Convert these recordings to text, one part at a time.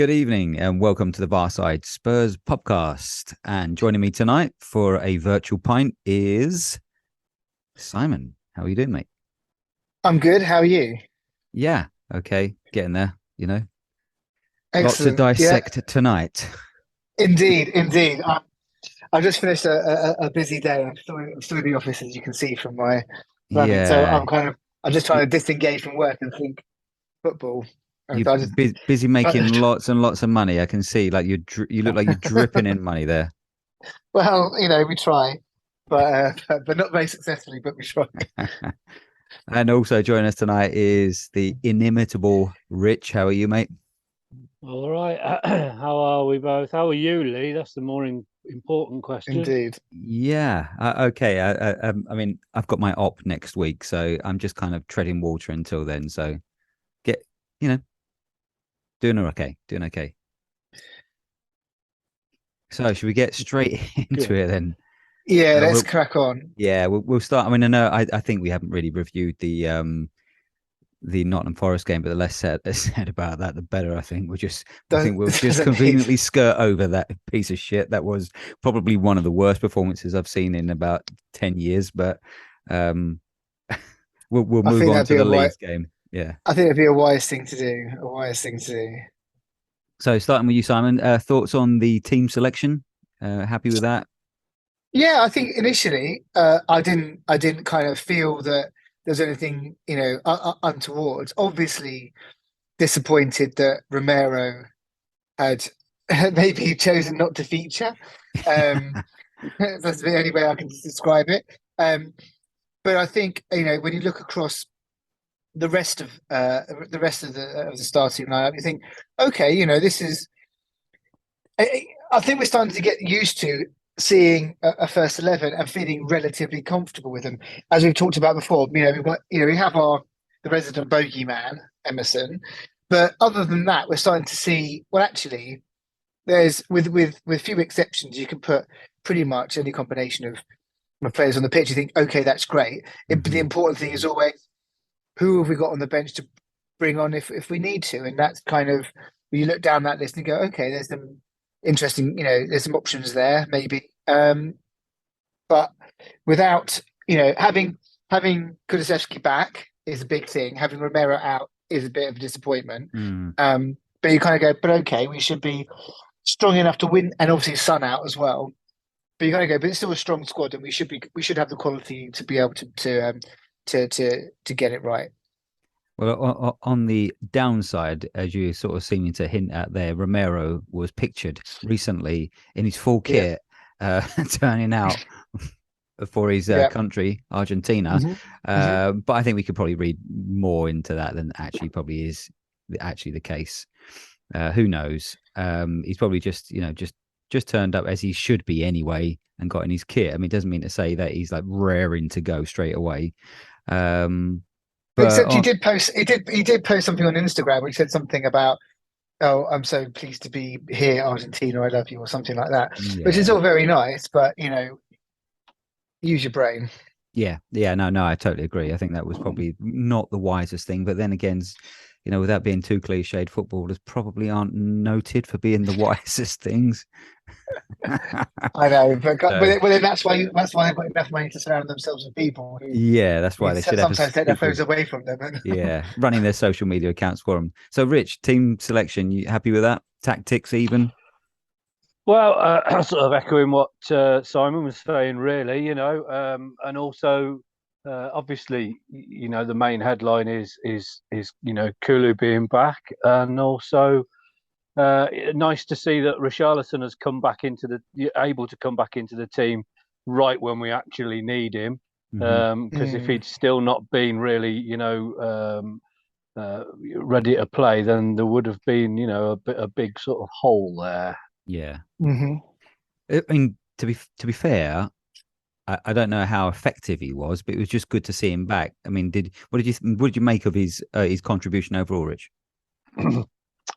Good evening and welcome to the Barside Spurs podcast. And joining me tonight for a virtual pint is Simon. How are you doing, mate? I'm good. How are you? Yeah, okay, getting there, Lot to Excellent. Yeah, dissect tonight. indeed. I just finished a busy day. I'm still in the office, as you can see from my running. So Yeah, I'm just trying you, to disengage from work and think football. And you're so I just, busy making uh, lots and lots of money. I can see, like you look like you're dripping in money there. well, we try, but not very successfully, but we try. And also joining us tonight is the inimitable Rich. How are you, mate? All right. How are we both? How are you, Lee? That's the more important question. Indeed. Yeah. Okay. I mean, I've got my op next week, so I'm just kind of treading water until then. So get, you know, doing okay, doing okay. So should we get straight into Good. it then? Yeah, let's We'll, crack on. yeah, we'll start. I mean, I know I think we haven't really reviewed the Nottingham Forest game, but the less said about that, the better. I think we'll just Doesn't need. conveniently skirt over that piece of shit. That was probably one of the worst performances I've seen in about 10 years. But um, we'll I move think on that'd to be a the wise. Leeds game. Yeah. I think it'd be a wise thing to do. A wise thing to do. So starting with you, Simon. Thoughts on the team selection? Happy with that? Yeah, I think initially I didn't kind of feel that there's anything untoward. Obviously, disappointed that Romero had maybe chosen not to feature. Um, that's the only way I can describe it. But I think when you look across the rest of the starting lineup, you think, okay, this is. I think we're starting to get used to seeing a first 11 and feeling relatively comfortable with them. As we've talked about before, we've got, we have the resident bogeyman, Emerson. But other than that, we're starting to see, well, actually, there's with few exceptions, you can put pretty much any combination of players on the pitch. You think, okay, that's great. But the Hmm. important thing is always who have we got on the bench to bring on if we need to, and that's kind of you look down that list and go, okay, there's some interesting, there's some options there maybe, but without having Kulusevski back is a big thing. Having Romero out is a bit of a disappointment. Mm. But you kind of go, but okay, we should be strong enough to win, and obviously Sun out as well. But you kind of go, but it's still a strong squad, and we should have the quality to be able to get it right. Well, on the downside, as you sort of seeming to hint at there, Romero was pictured recently in his full Yeah, kit, turning out for his yeah. country, Argentina. Hmm. Hmm. But I think we could probably read more into that than actually probably is actually the case. Who knows? He's probably just turned up as he should be anyway and got in his kit. I mean, it doesn't mean to say that he's like raring to go straight away. Um, but Except he did post something on Instagram which said something about, oh, I'm so pleased to be here, Argentina, I love you, or something like that, which is yeah, all very nice, but use your brain. yeah, no, I totally agree. I think that was probably not the wisest thing. But then again, without being too cliched, footballers probably aren't noted for being the wisest things. I know, but So then that's why they've got enough money to surround themselves with people yeah, that's why who they should have a sometimes take their super, phones away from them. yeah, running their social media accounts for them. So, Rich, team selection, you happy with that? Tactics, even? Well, sort of echoing what Simon was saying, really, and also obviously, the main headline is Kulu being back, and also nice to see that Richarlison has come back able to come back into the team right when we actually need him. Hmm. Because if Mm. he'd still not been really, ready to play, then there would have been, a big sort of hole there. Yeah. Hmm. I mean, to be fair, I don't know how effective he was, but it was just good to see him back. I mean, what did you make of his contribution overall, Rich?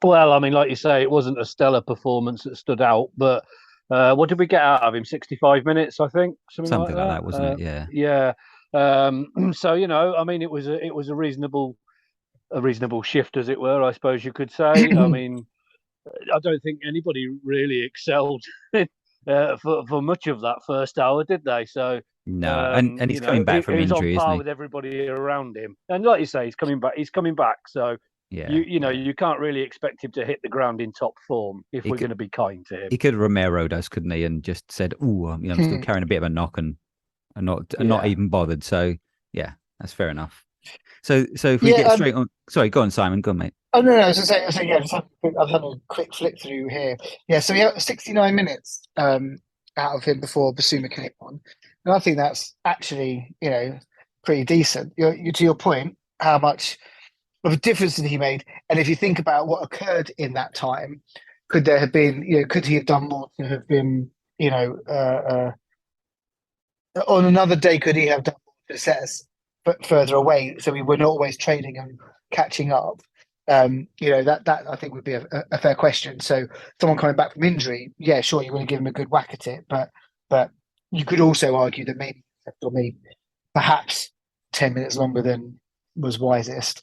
Well, I mean, like you say, it wasn't a stellar performance that stood out, but what did we get out of him? 65 minutes, I think, something like Something like that. that, wasn't it? Yeah. Yeah. So I mean, it was a reasonable shift, as it were, I suppose you could say. I mean, I don't think anybody really excelled for much of that first hour, did they? So No, and he's coming back from he's on injury, isn't par he? with everybody around him. And like you say, he's coming back. He's coming back. So Yeah, you can't really expect him to hit the ground in top form if we're going to be kind to him. He could Romero does, couldn't he? And just said, "Oh, I'm still carrying a bit of a knock," and not even bothered. So yeah, that's fair enough. So if we get straight on, sorry, go on, Simon, go on, mate. Oh no, I was just saying, yeah, I've had a quick flick through here. Yeah, so we have 69 minutes out of him before Basuma came on, and I think that's actually pretty decent. To your point, how much of a difference did he made? And if you think about what occurred in that time, could there have been, could he have done more to have been, on another day, could he have done more to set us further away so we were not always trading and catching up? That I think would be a fair question. So someone coming back from injury, yeah, sure, you want to give him a good whack at it, but you could also argue that maybe perhaps 10 minutes longer than was wisest.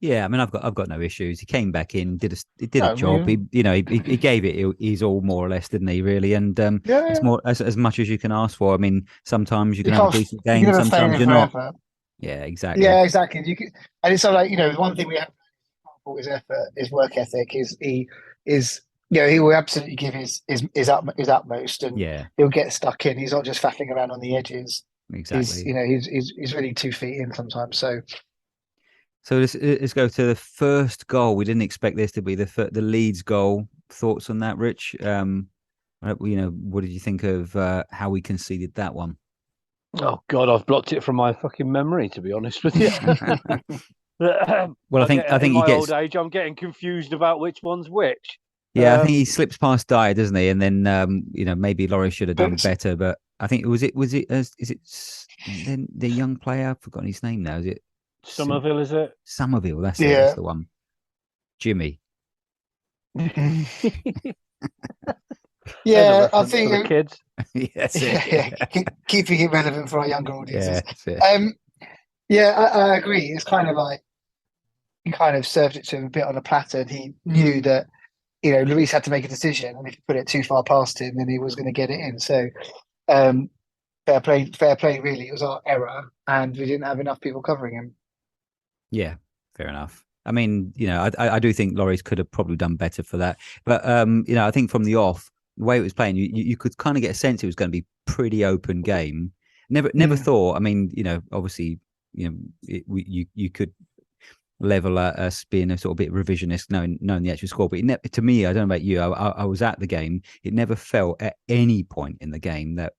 Yeah, I mean, I've got no issues. He came back in, did a job. He gave it his all, more or less, didn't he? Really, and it's more as much as you can ask for. I mean, sometimes you can have a decent game, sometimes you're not. Yeah, exactly. Yeah, exactly. And it's like one thing we have his effort, his work ethic he will absolutely give his utmost, and he'll get stuck in. He's not just faffing around on the edges. Exactly. He's really 2 feet in sometimes. So let's go to the first goal. We didn't expect this to be the Leeds goal. Thoughts on that, Ritch? What did you think of how we conceded that one? Oh God, I've blocked it from my fucking memory, to be honest with you. Well, I think in he my gets... old age, I'm getting confused about which one's which. Yeah, I think he slips past Dyer, doesn't he? And then maybe Laurie should have done better. But I think is it the young player? I've forgotten his name now. Is it Somerville? Is it Somerville? That's it. That's the one. Jimmy. Yeah, I think for the kids. Yes, keeping it relevant for our younger audiences. Yeah, I agree. It's kind of like he kind of served it to him a bit on a platter, and he knew that Luis had to make a decision, and if he put it too far past him, then he was going to get it in. So fair play. Really, it was our error, and we didn't have enough people covering him. Yeah, fair enough. I mean, I do think Lloris could have probably done better for that. But, I think from the off, the way it was playing, you could kind of get a sense it was going to be pretty open game. Never thought, I mean, obviously, you could level us being a sort of bit revisionist, knowing the actual score. But to me, I don't know about you, I was at the game. It never felt at any point in the game that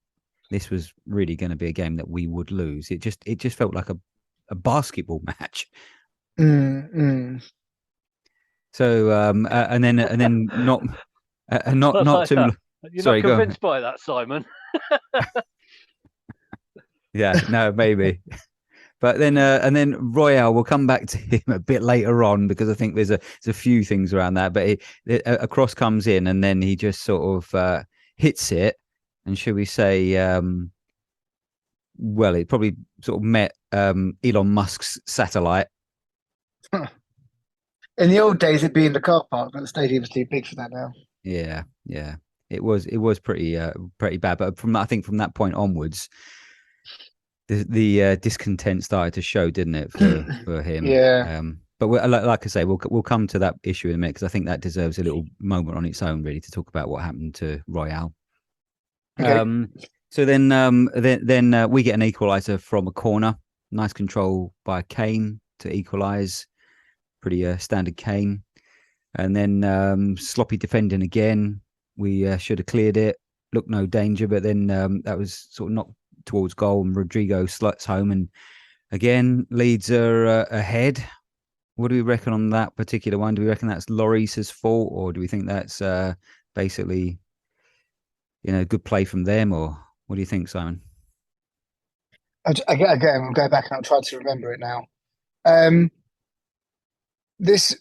this was really going to be a game that we would lose. It just felt like a basketball match. So and then not too. You're sorry, not convinced by that, Simon? Yeah, no, maybe. But then and then Royale, we'll come back to him a bit later on because I think there's a few things around that. But a cross comes in and then he just sort of hits it, and should we say, well, it probably sort of met Elon Musk's satellite. In the old days, it'd be in the car park, but the stadium's too big for that now. Yeah. It was pretty bad. But from that point onwards, the discontent started to show, didn't it, for him? Yeah. But like I say, we'll come to that issue in a minute because I think that deserves a little moment on its own, really, to talk about what happened to Royale. Okay. So then we get an equaliser from a corner. Nice control by Kane to equalise. Pretty standard Kane. And then sloppy defending again. We should have cleared it. Looked no danger, but then that was sort of knocked towards goal, and Rodrigo sluts home. And again, Leeds are ahead. What do we reckon on that particular one? Do we reckon that's Lloris's fault, or do we think that's basically, good play from them, or what do you think, Simon? Again, we'll go back and I'll try to remember it now. This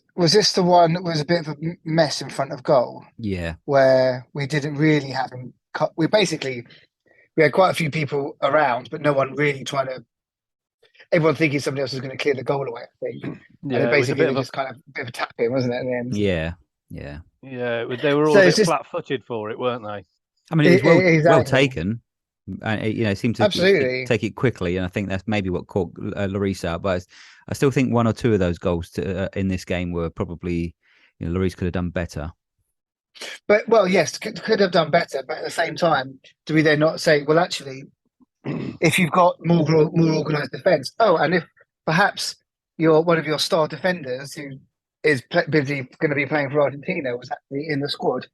the one that was a bit of a mess in front of goal? Yeah, where we didn't really have him. We had quite a few people around, but no one really trying to. Everyone thinking somebody else was going to clear the goal away. I think. Yeah, and basically it was just kind of a bit of a tap in, wasn't it? At the end. Yeah. Yeah. Yeah, they were all So a it's bit just flat-footed for it, weren't they? I mean, it was well exactly. taken, and it seemed to Absolutely. take it quickly, and I think that's maybe what caught Lloris out. But I still think one or two of those goals in this game were probably, Lloris could have done better. But well, yes, could have done better. But at the same time, do we then not say, well, actually, if you've got more organised defence, and if perhaps one of your star defenders who is busy going to be playing for Argentina was actually in the squad,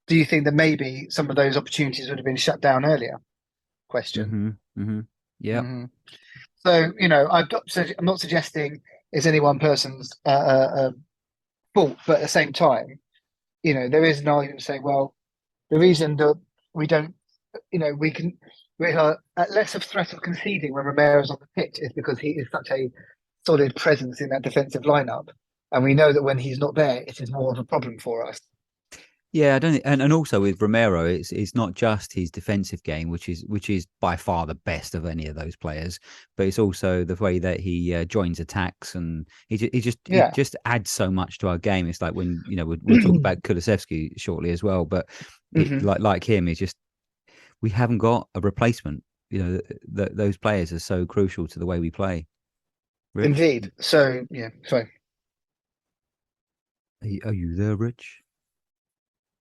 do you think that maybe some of those opportunities would have been shut down earlier? Question. Yeah. So I'm not suggesting it's any one person's fault, but at the same time, there is an argument to say, well, the reason that we don't, we are at less of threat of conceding when Romero's on the pitch is because he is such a solid presence in that defensive lineup, and we know that when he's not there, it is more of a problem for us. Yeah, I don't think, and also with Romero, it's not just his defensive game, which is by far the best of any of those players, but it's also the way that he joins attacks, and he just adds so much to our game. It's like when we'll talk about Kulusevski shortly as well, but like him, it's just we haven't got a replacement. Those players are so crucial to the way we play. Ritch? Indeed. So yeah, sorry. Are you there, Ritch?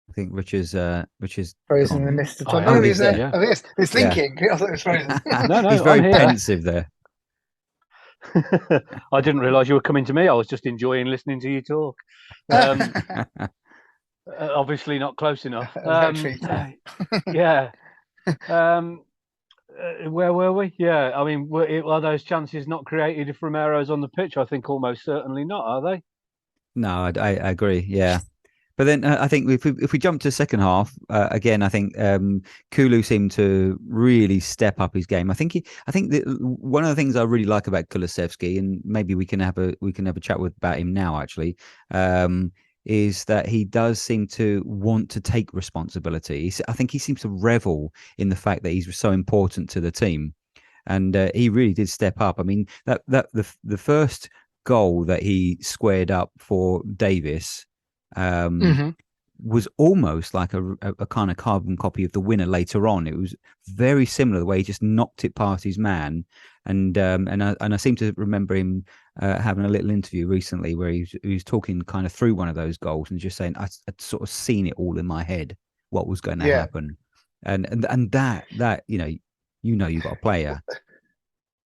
I think Ritch is frozen in the midst of time. Oh, he's there. Yeah. Oh, yes, he's thinking. I thought it was frozen. No, he's very pensive there. I didn't realise you were coming to me. I was just enjoying listening to you talk. Obviously not close enough. Yeah. Where were we? Yeah, I mean, are those chances not created if Romero's on the pitch? I think almost certainly not, are they? No, I agree. Yeah. But then I think if we jump to the second half again, I think Kulu seemed to really step up his game. I think one of the things I really like about Kulusevski, and maybe we can have a chat about him now actually, is that he does seem to want to take responsibility. I think he seems to revel in the fact that he's so important to the team, and he really did step up. I mean, the first goal that he squared up for Davis. Was almost like a kind of carbon copy of the winner later on. It was very similar the way he just knocked it past his man, and I seem to remember him having a little interview recently where he was talking kind of through one of those goals and just saying I'd sort of seen it all in my head what was going to happen, and that you got a player.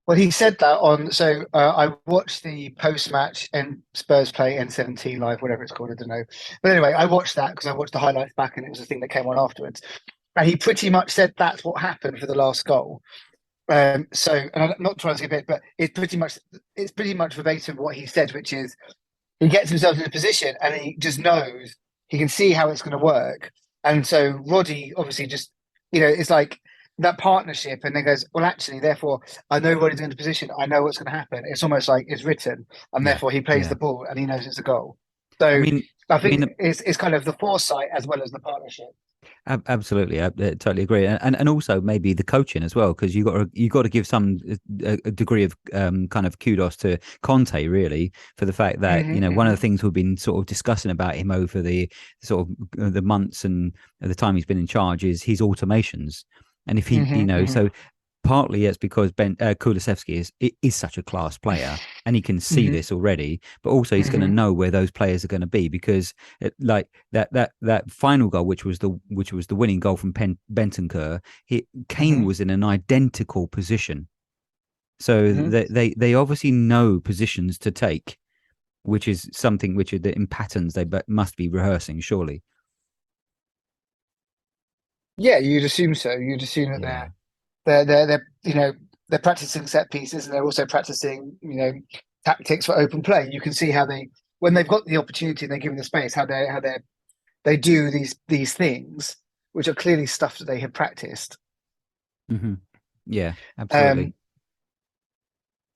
Well, he said that on. So I watched the post-match and Spurs play N17 live, whatever it's called. I don't know. But anyway, I watched that because I watched the highlights back, and it was the thing that came on afterwards. And he pretty much said that's what happened for the last goal. And I'm not trying to skip it, but it's pretty much verbatim what he said, which is he gets himself in a position and he just knows he can see how it's going to work. And so Roddy obviously just it's like that partnership, and then goes, well, actually, therefore, I know what he's in the position. I know what's going to happen. It's almost like it's written, and therefore he plays the ball, and he knows it's a goal. So I think it's kind of the foresight as well as the partnership. Absolutely, I totally agree, and also maybe the coaching as well, because you got to give some a degree of kind of kudos to Conte really for the fact that one of the things we've been sort of discussing about him over the sort of the months and the time he's been in charge is his automations. And if he, so partly it's because Kulusevski is such a class player, and he can see this already. But also he's going to know where those players are going to be, because like that final goal, which was the winning goal from Bentancur, Kane was in an identical position. So they obviously know positions to take, which is something which in patterns they must be rehearsing surely. Yeah, you'd assume so. You'd assume that they're practicing set pieces, and they're also practicing tactics for open play. You can see how when they've got the opportunity and they're given the space, how they do these things, which are clearly stuff that they have practiced. Yeah, absolutely.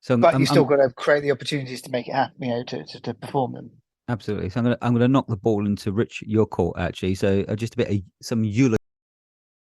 But you still got to create the opportunities to make it happen, to perform them. Absolutely. So I'm going to knock the ball into Ritch, your court actually. So just a bit of some eulogy